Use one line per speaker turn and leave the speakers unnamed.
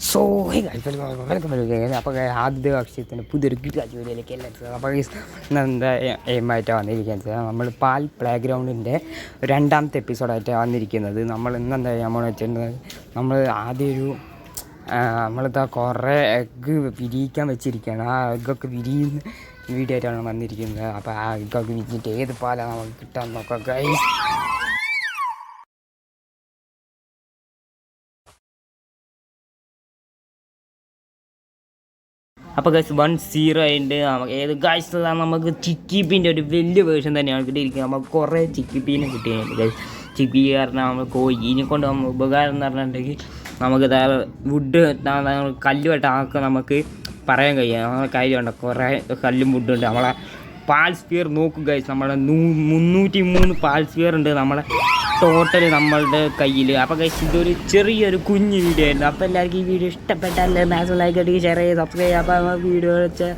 So welcome അപ്പോൾ ആദ്യ അക്ഷയത്തിൻ്റെ പുതിയൊരു വീഡിയോയിലേക്ക് എല്ലാവരും അപ്പോൾ എന്താ എയിമായിട്ടാണ് വന്നിരിക്കുന്നത്. നമ്മൾ പാൽ പ്ലേ ഗ്രൗണ്ടിൻ്റെ രണ്ടാമത്തെ എപ്പിസോഡായിട്ടാണ് വന്നിരിക്കുന്നത്. നമ്മൾ ഇന്നെന്താ ചെയ്യാൻ വെച്ചിട്ടുണ്ടെങ്കിൽ നമ്മൾ ആദ്യം ഒരു നമ്മളിതാ കുറേ എഗ്ഗ് വിരിയിക്കാൻ വെച്ചിരിക്കുകയാണ്. ആ എഗ്ഗൊക്കെ വിരിയുന്ന വീഡിയോ ആയിട്ടാണ് വന്നിരിക്കുന്നത്. അപ്പോൾ ആ എഗ്ഗൊക്കെ വിരിഞ്ഞിട്ട് ഏത് പാലാണ് നമുക്ക് കിട്ടാൻ നോക്കാം ഗൈസ്. അപ്പോൾ ഗൈസ് 1-0 ആയിട്ട് ഏത് ഗൈസ് നമുക്ക് ചിക്കിപ്പീൻ്റെ ഒരു വലിയ വേർഷൻ തന്നെയാണ് കിട്ടിയിരിക്കുന്നത്. നമുക്ക് കുറേ ചിക്കിപ്പീനെ കിട്ടിയിട്ടുണ്ട് ഗൈസ്. ചിക്കി കാരണം നമ്മൾ കോഴിനെ കൊണ്ട് നമ്മൾ ഉപകാരം എന്ന് പറഞ്ഞിട്ടുണ്ടെങ്കിൽ നമുക്ക് വുഡ് കല്ല് വെട്ടാനൊക്കെ നമുക്ക് പറയാൻ കഴിയും. നമ്മളെ കാര്യമുണ്ട്, കുറേ കല്ലും വുഡുണ്ട്. നമ്മളെ പാൽ സ്പിയർ നോക്കും ഗൈസ്, നമ്മളെ 303 പാൽ സ്പിയർ ഉണ്ട് നമ്മളെ ടോട്ടൽ നമ്മളുടെ കയ്യിൽ. അപ്പോൾ ഗൈസ് ഇതൊരു ചെറിയൊരു കുഞ്ഞു വീഡിയോ ആയിരുന്നു. അപ്പോൾ എല്ലാവർക്കും ഈ വീഡിയോ ഇഷ്ടപ്പെട്ടാൽ മാക്സിമം ലൈക്ക് അടിക്കുക, ഷെയർ ചെയ്യുക, സബ്സ്ക്രൈബ് ചെയ്യുക. അപ്പോൾ വീഡിയോ വെച്ചാൽ